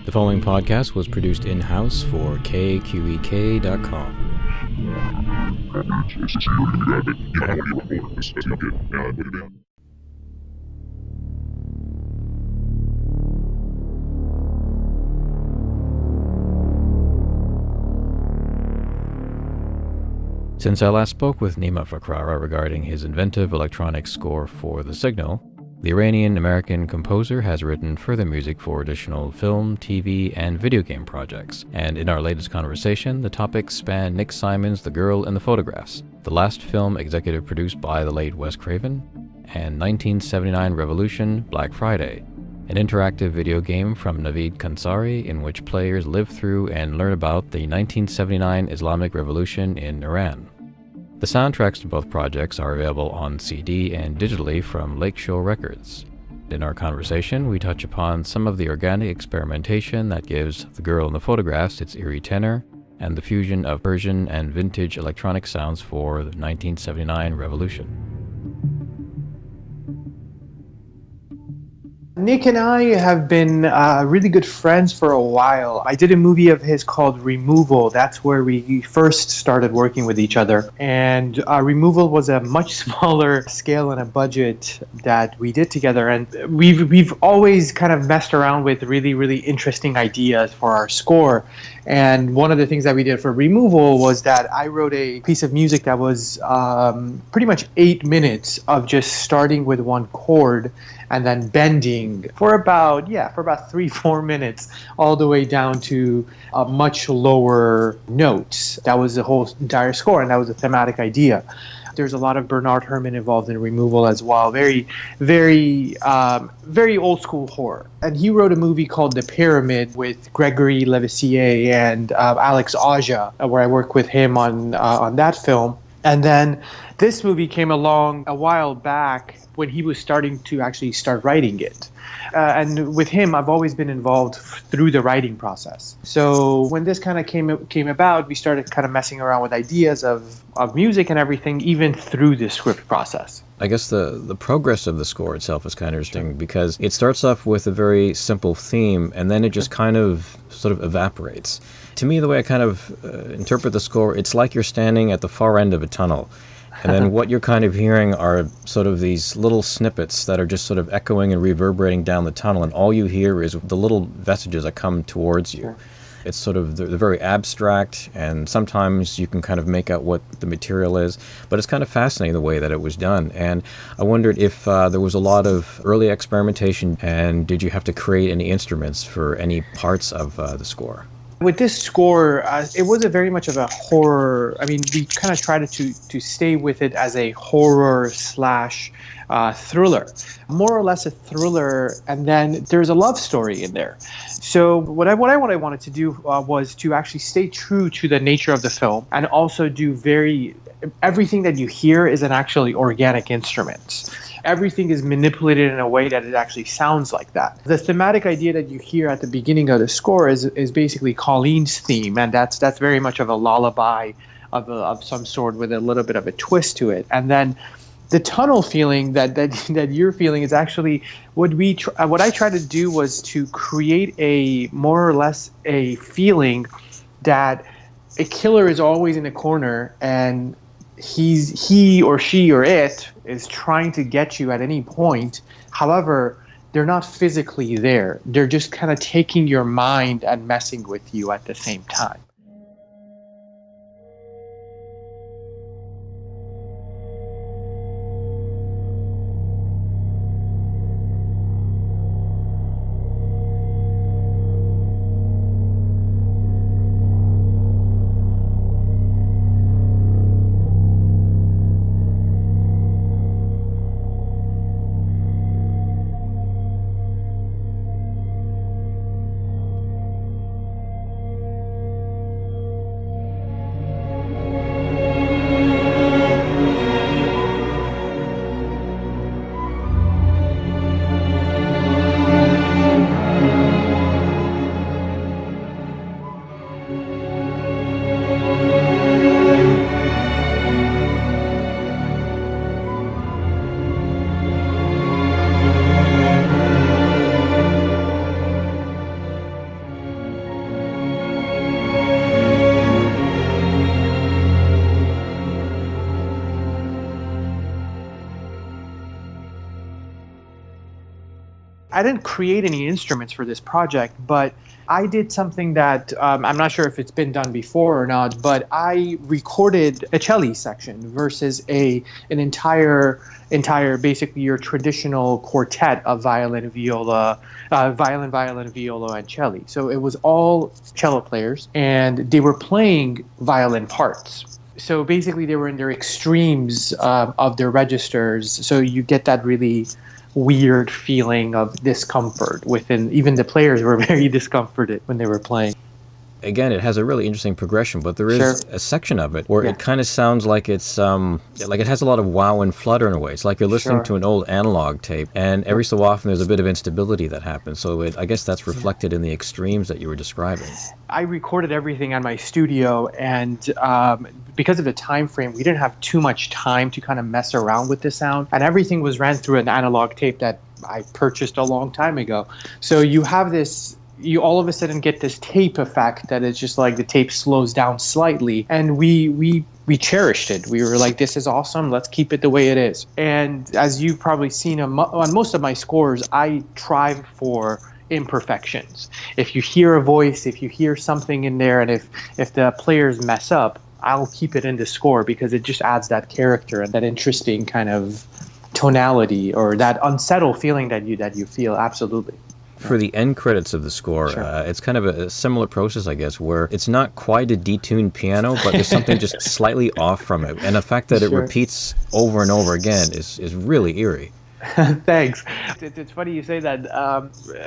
The following podcast was produced in-house for KQEK.com. Since I last spoke with Nima Fakhrara regarding his inventive electronic score for The Signal, the Iranian-American composer has written further music for additional film, TV, and video game projects, and in our latest conversation, the topics span Nick Simon's The Girl in the Photographs, the last film executive produced by the late Wes Craven, and 1979 Revolution, Black Friday, an interactive video game from Naveed Kansari in which players live through and learn about the 1979 Islamic Revolution in Iran. The soundtracks to both projects are available on CD and digitally from Lakeshore Records. In our conversation, we touch upon some of the organic experimentation that gives The Girl in the Photographs its eerie tenor, and the fusion of Persian and vintage electronic sounds for the 1979 Revolution. Nick and I have been really good friends for a while. I did a movie of his called Removal. That's where we first started working with each other. And Removal was a much smaller scale and a budget that we did together. And we've always kind of messed around with really, really interesting ideas for our score. And one of the things that we did for Removal was that I wrote a piece of music that was pretty much 8 minutes of just starting with one chord and then bending for about 3-4 minutes all the way down to a much lower notes. That was the whole entire score, and that was a thematic idea. There's a lot of Bernard Herrmann involved in Removal as well. Very, very, very old school horror. And he wrote a movie called The Pyramid with Gregory Levassier and Alex Aja, where I worked with him on that film. And then this movie came along a while back when he was starting to actually start writing it. And with him, I've always been involved through the writing process. So when this kind of came about, we started kind of messing around with ideas of music and everything, even through the script process. I guess the progress of the score itself is kind of interesting because it starts off with a very simple theme and then it just kind of sort of evaporates. To me, the way I kind of interpret the score, it's like you're standing at the far end of a tunnel. And then what you're kind of hearing are sort of these little snippets that are just sort of echoing and reverberating down the tunnel. And all you hear is the little vestiges that come towards you. It's sort of, they're very abstract, and sometimes you can kind of make out what the material is. But it's kind of fascinating the way that it was done. And I wondered if there was a lot of early experimentation, and did you have to create any instruments for any parts of the score? With this score, it was very much of a horror. I mean, we kind of tried to stay with it as a horror slash thriller, more or less a thriller, and then there's a love story in there. So what I wanted to do was to actually stay true to the nature of the film, and also do everything that you hear is an actually organic instrument. Everything is manipulated in a way that it actually sounds like that. The thematic idea that you hear at the beginning of the score is basically Colleen's theme, and that's very much of a lullaby of some sort with a little bit of a twist to it. And then the tunnel feeling that you're feeling is actually what I tried to do was to create a more or less a feeling that a killer is always in a corner and he or she or it is trying to get you at any point. However, they're not physically there. They're just kind of taking your mind and messing with you at the same time. I didn't create any instruments for this project, but I did something that I'm not sure if it's been done before or not, but I recorded a cello section versus an entire basically your traditional quartet of violin, viola, violin, viola, and cello. So it was all cello players, and they were playing violin parts. So basically, they were in their extremes of their registers. So you get that really weird feeling of discomfort within. Even the players were very discomforted when they were playing. Again, it has a really interesting progression, but there Sure. is a section of it where Yeah. it kind of sounds like it's like it has a lot of wow and flutter in a way. It's like you're listening Sure. to an old analog tape, and every so often there's a bit of instability that happens. So I guess that's reflected in the extremes that you were describing. I recorded everything on my studio, and because of the time frame, we didn't have too much time to kind of mess around with the sound, and everything was ran through an analog tape that I purchased a long time ago. So you have this. You all of a sudden get this tape effect that is just like the tape slows down slightly, and we cherished it. We were like, this is awesome, let's keep it the way it is. And as you've probably seen on most of my scores, I strive for imperfections. If you hear a voice, if you hear something in there, and if the players mess up, I'll keep it in the score because it just adds that character and that interesting kind of tonality or that unsettled feeling that you feel. Absolutely. For the end credits of the score, Sure. it's kind of a similar process, I guess, where it's not quite a detuned piano, but there's something just slightly off from it. And the fact that it Sure. repeats over and over again is really eerie. Thanks. It's funny you say that.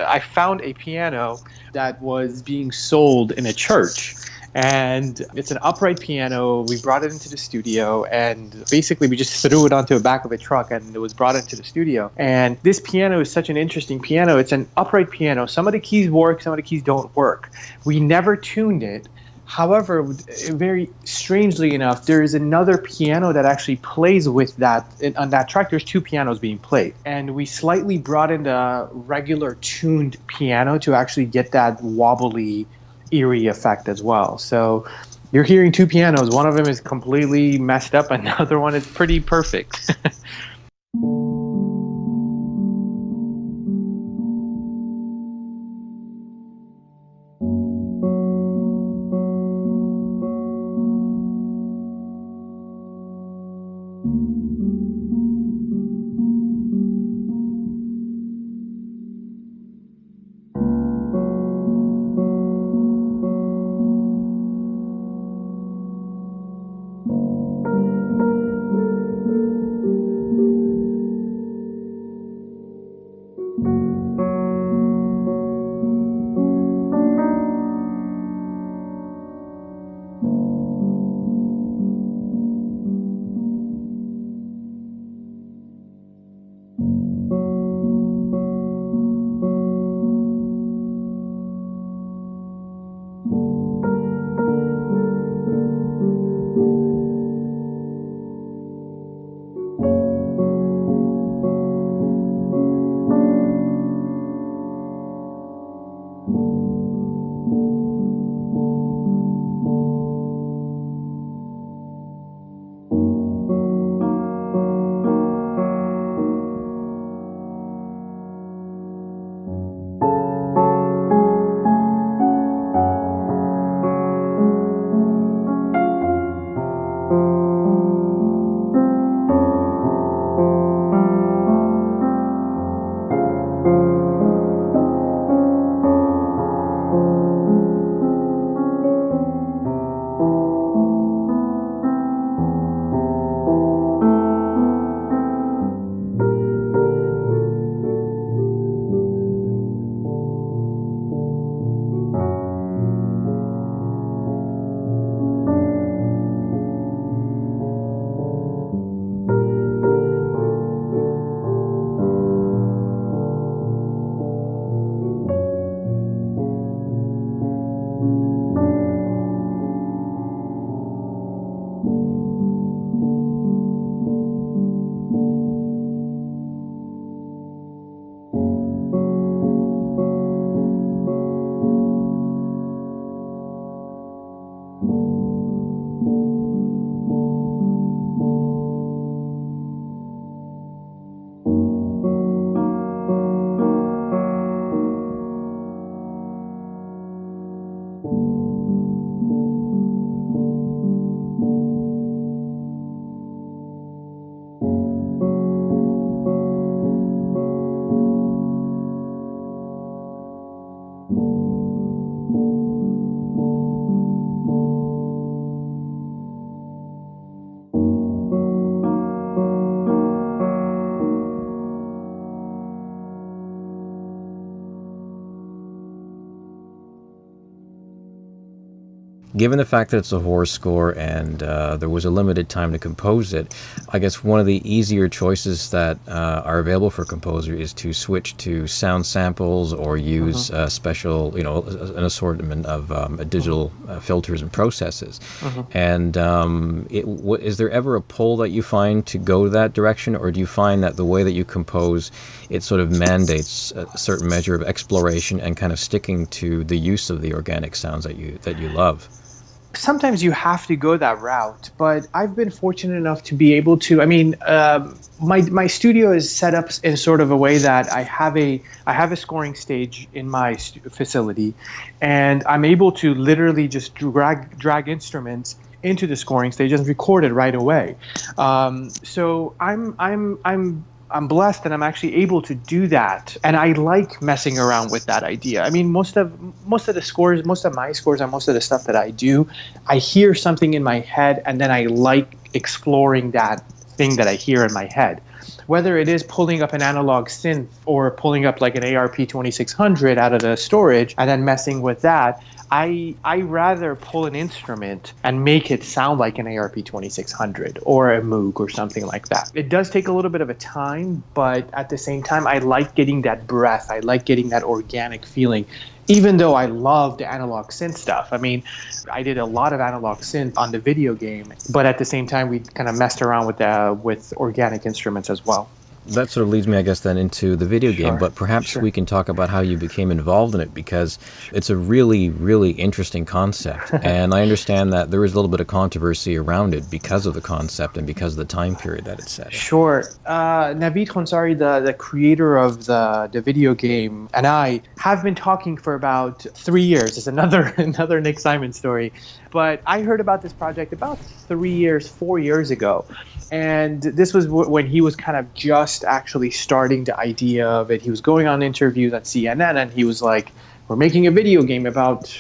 I found a piano that was being sold in a church. And it's an upright piano. We brought it into the studio, and basically we just threw it onto the back of a truck, and it was brought into the studio. And this piano is such an interesting piano. It's an upright piano. Some of the keys work, some of the keys don't work. We never tuned it. However, very strangely enough, there is another piano that actually plays with that. On that track, there's two pianos being played. And we slightly brought in the regular tuned piano to actually get that wobbly, eerie effect as well. So you're hearing two pianos. One of them is completely messed up, and the other one is pretty perfect. Given the fact that it's a horror score and there was a limited time to compose it, I guess one of the easier choices that are available for a composer is to switch to sound samples or use special, an assortment of digital filters and processes. And is there ever a pull that you find to go that direction, or do you find that the way that you compose, it sort of mandates a certain measure of exploration and kind of sticking to the use of the organic sounds that you love? Sometimes you have to go that route, but I've been fortunate enough to be able to. My studio is set up in sort of a way that I have a scoring stage in my facility, and I'm able to literally just drag instruments into the scoring stage and record it right away. So I'm blessed that I'm actually able to do that, and I like messing around with that idea. I mean, most of the scores, most of my scores, and most of the stuff that I do, I hear something in my head, and then I like exploring that thing that I hear in my head. Whether it is pulling up an analog synth or pulling up like an ARP 2600 out of the storage and then messing with that, I rather pull an instrument and make it sound like an ARP 2600 or a Moog or something like that. It does take a little bit of a time, but at the same time, I like getting that breath. I like getting that organic feeling, even though I love the analog synth stuff. I mean, I did a lot of analog synth on the video game, but at the same time, we kind of messed around with organic instruments as well. That sort of leads me, I guess, then into the video game, but perhaps we can talk about how you became involved in it, because it's a really, really interesting concept. And I understand that there is a little bit of controversy around it because of the concept and because of the time period that it's set in. Sure. Naveed Khonsari, the creator of the video game, and I have been talking for about 3 years. It's another Nick Simon story. But I heard about this project about 4 years ago. And this was when he was kind of just actually starting the idea of it. He was going on interviews at CNN, and he was like, we're making a video game about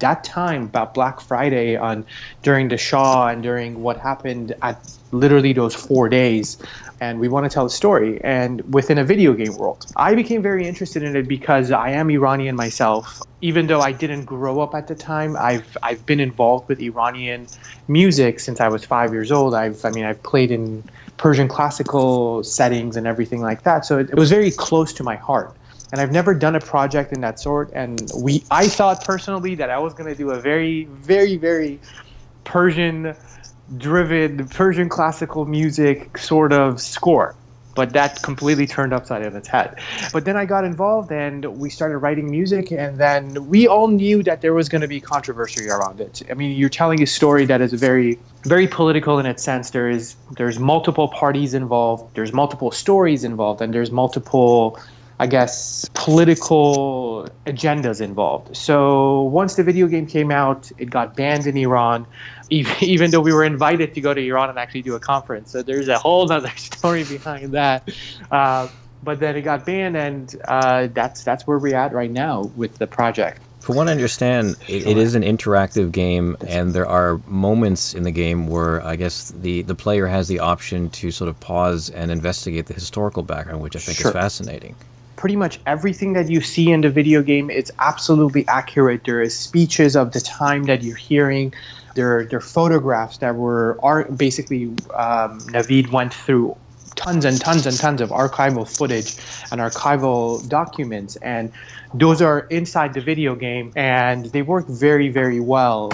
that time, about Black Friday during the Shah and during what happened at literally those 4 days. And we want to tell a story, and within a video game world. I became very interested in it because I am Iranian myself. Even though I didn't grow up at the time, I've been involved with Iranian music since I was 5 years old. I've played in Persian classical settings and everything like that. So it was very close to my heart. And I've never done a project in that sort. And I thought personally that I was going to do a very, very, very Persian-driven, Persian classical music sort of score. But that completely turned upside on its head. But then I got involved and we started writing music, and then we all knew that there was going to be controversy around it. I mean, you're telling a story that is very, very political in its sense. There's multiple parties involved, there's multiple stories involved, and there's multiple, I guess, political agendas involved. So once the video game came out, it got banned in Iran, even though we were invited to go to Iran and actually do a conference. So there's a whole other story behind that. But then it got banned, and that's where we're at right now with the project. From what I understand, it is an interactive game, and there are moments in the game where I guess the player has the option to sort of pause and investigate the historical background, which I think is fascinating. Pretty much everything that you see in the video game, it's absolutely accurate. There is speeches of the time that you're hearing. There are photographs that basically Naveed went through tons and tons and tons of archival footage and archival documents, and those are inside the video game, and they work very, very well.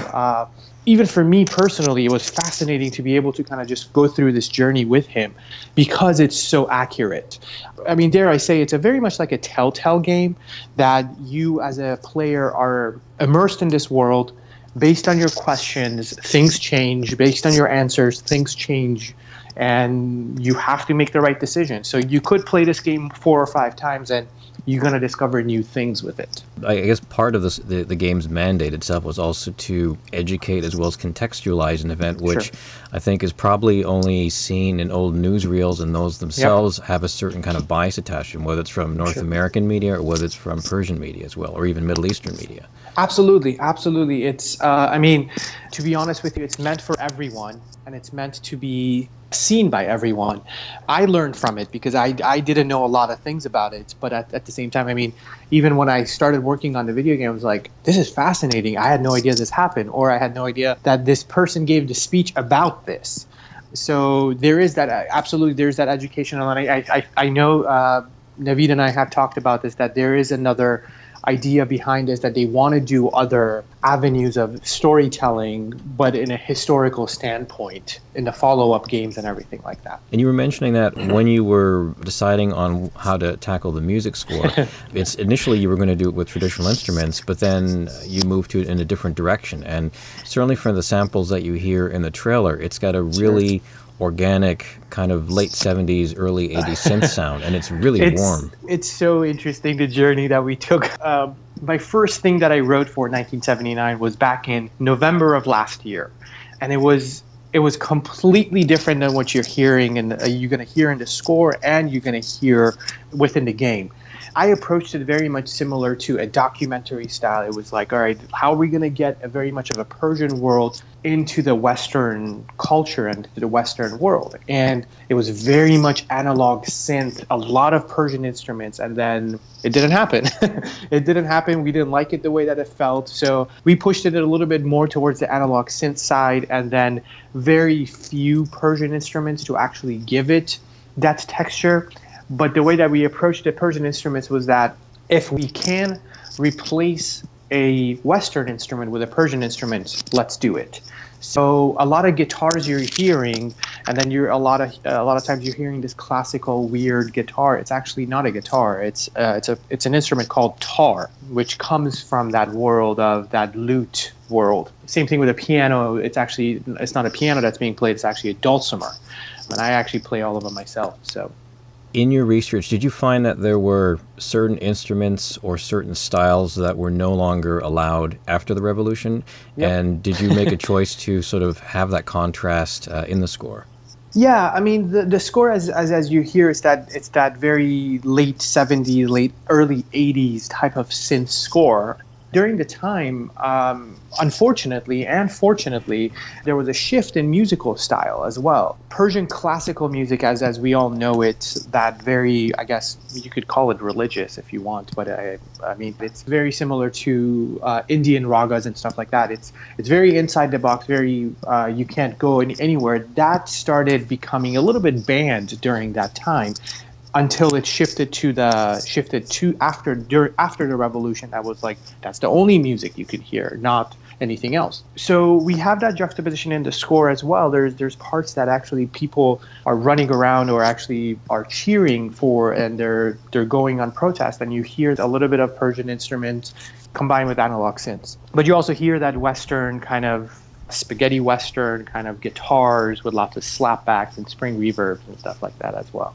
Even for me personally, it was fascinating to be able to kind of just go through this journey with him because it's so accurate. I mean, dare I say, it's very much like a telltale game that you as a player are immersed in this world. Based on your questions, things change. Based on your answers, things change. And you have to make the right decision. So you could play this game 4 or 5 times and you're going to discover new things with it. I guess part of the game's mandate itself was also to educate as well as contextualize an event, which I think is probably only seen in old newsreels, and those themselves have a certain kind of bias attached to them, whether it's from North American media or whether it's from Persian media as well, or even Middle Eastern media. Absolutely. It's, to be honest with you, it's meant for everyone, and it's meant to be seen by everyone. I learned from it because I didn't know a lot of things about it. But at the same time, I mean, even when I started working on the video game, I was like, this is fascinating. I had no idea this happened, or I had no idea that this person gave the speech about this. So there is that, absolutely, there's that education. And I know Naveed and I have talked about this, that there is another idea behind this, that they want to do other avenues of storytelling, but in a historical standpoint, in the follow-up games and everything like that. And you were mentioning that when you were deciding on how to tackle the music score, it's initially you were going to do it with traditional instruments, but then you moved to it in a different direction. And certainly from the samples that you hear in the trailer, it's got a really organic kind of late 70s, early 80s synth sound, and it's really warm. It's so interesting, the journey that we took. My first thing that I wrote for 1979 was back in November of last year, and it was completely different than what you're hearing, and you're going to hear in the score and you're going to hear within the game. I approached it very much similar to a documentary style. It was like, all right, how are we going to get a very much of a Persian world into the Western culture and to the Western world? And it was very much analog synth, a lot of Persian instruments, and then it didn't happen. It didn't happen. We didn't like it the way that it felt. So we pushed it a little bit more towards the analog synth side, and then very few Persian instruments to actually give it that texture. But the way that we approached the Persian instruments was that if we can replace a Western instrument with a Persian instrument, let's do it. So a lot of guitars you're hearing, and then a lot of times you're hearing this classical weird guitar. It's actually not a guitar. It's an instrument called tar, which comes from that world of that lute world. Same thing with a piano. It's not a piano that's being played. It's actually a dulcimer, and I actually play all of them myself. So. In your research, did you find that there were certain instruments or certain styles that were no longer allowed after the revolution? Yep. And did you make a choice to sort of have that contrast in the score? Yeah, I mean, the score, as you hear, it's that very late 70s, early 80s type of synth score. During the time, unfortunately and fortunately, there was a shift in musical style as well. Persian classical music, as we all know it, that very, I guess you could call it religious if you want, but I mean, it's very similar to Indian ragas and stuff like that. It's very inside the box, very you can't go anywhere. That started becoming a little bit banned during that time, until it shifted to after the revolution. That was like, that's the only music you could hear, not anything else. So we have that juxtaposition in the score as well. There's parts that actually people are running around or actually are cheering for, and they're going on protest, and you hear a little bit of Persian instruments combined with analog synths. But you also hear that Western kind of spaghetti Western kind of guitars with lots of slapbacks and spring reverbs and stuff like that as well.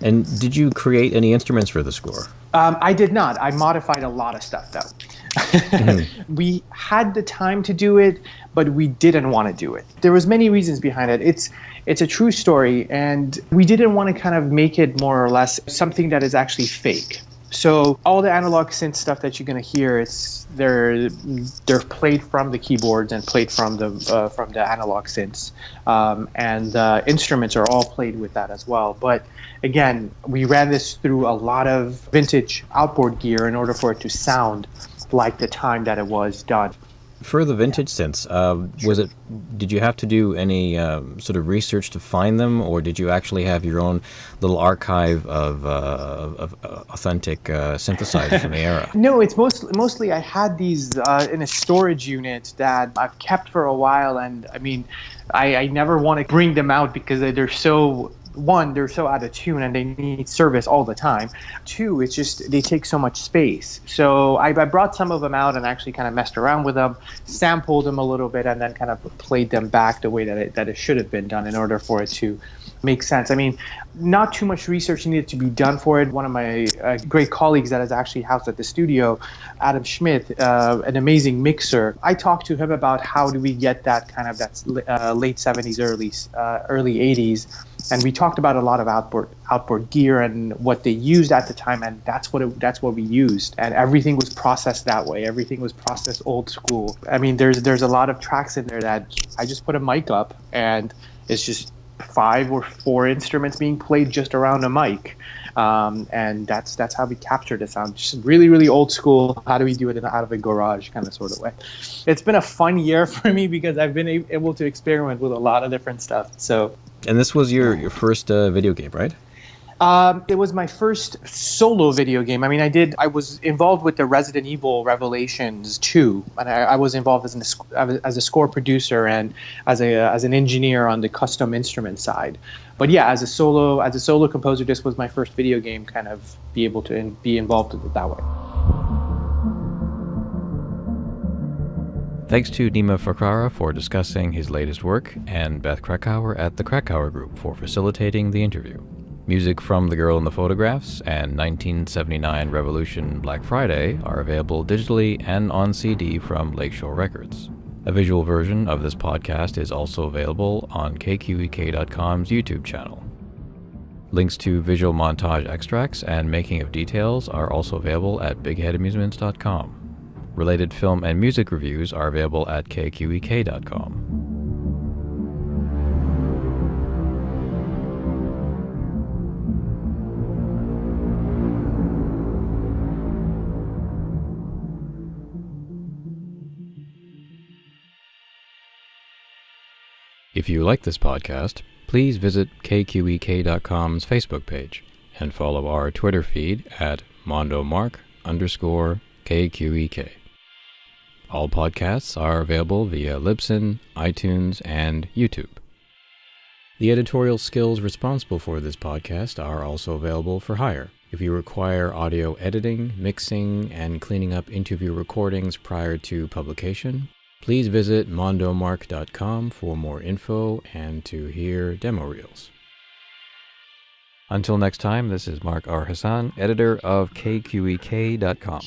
And did you create any instruments for the score? I did not. I modified a lot of stuff, though. We had the time to do it, but we didn't want to do it. There was many reasons behind it. It's a true story, and we didn't want to kind of make it more or less something that is actually fake. So all the analog synth stuff that you're gonna hear, they're played from the keyboards and played from the analog synths, and the instruments are all played with that as well. But again, we ran this through a lot of vintage outboard gear in order for it to sound like the time that it was done. For the vintage synths, did you have to do any sort of research to find them, or did you actually have your own little archive of authentic synthesizers from the era? No, it's mostly I had these in a storage unit that I've kept for a while, and I mean, I never want to bring them out because they're so out of tune and they need service all the time. Two, it's just they take so much space. So I brought some of them out and actually kind of messed around with them, sampled them a little bit, and then kind of played them back the way that it should have been done in order for it to make sense. I mean, not too much research needed to be done for it. One of my great colleagues that is actually housed at the studio, Adam Schmidt, an amazing mixer. I talked to him about how do we get that kind of late 70s, early 80s. And we talked about a lot of outboard gear and what they used at the time, and that's what we used. And everything was processed that way. Everything was processed old school. I mean, there's a lot of tracks in there that I just put a mic up, and it's just 5 or 4 instruments being played just around a mic. And that's how we captured the sound. Just really, really old school. How do we do it out of a garage kind of sort of way? It's been a fun year for me because I've been able to experiment with a lot of different stuff. So. And this was your first video game, right? It was my first solo video game. I mean, I was involved with the Resident Evil Revelations 2, and I was involved as a score producer and as an engineer on the custom instrument side. But yeah, as a solo composer, this was my first video game. Kind of be able to be involved with it that way. Thanks to Nima Fakhrara for discussing his latest work, and Beth Krakower at the Krakower Group for facilitating the interview. Music from The Girl in the Photographs and 1979 Revolution Black Friday are available digitally and on CD from Lakeshore Records. A visual version of this podcast is also available on KQEK.com's YouTube channel. Links to visual montage extracts and making of details are also available at bigheadamusements.com. Related film and music reviews are available at KQEK.com. If you like this podcast, please visit KQEK.com's Facebook page and follow our Twitter feed at mondomark_KQEK. All podcasts are available via Libsyn, iTunes, and YouTube. The editorial skills responsible for this podcast are also available for hire. If you require audio editing, mixing, and cleaning up interview recordings prior to publication, please visit mondomark.com for more info and to hear demo reels. Until next time, this is Mark R. Hasan, editor of KQEK.com.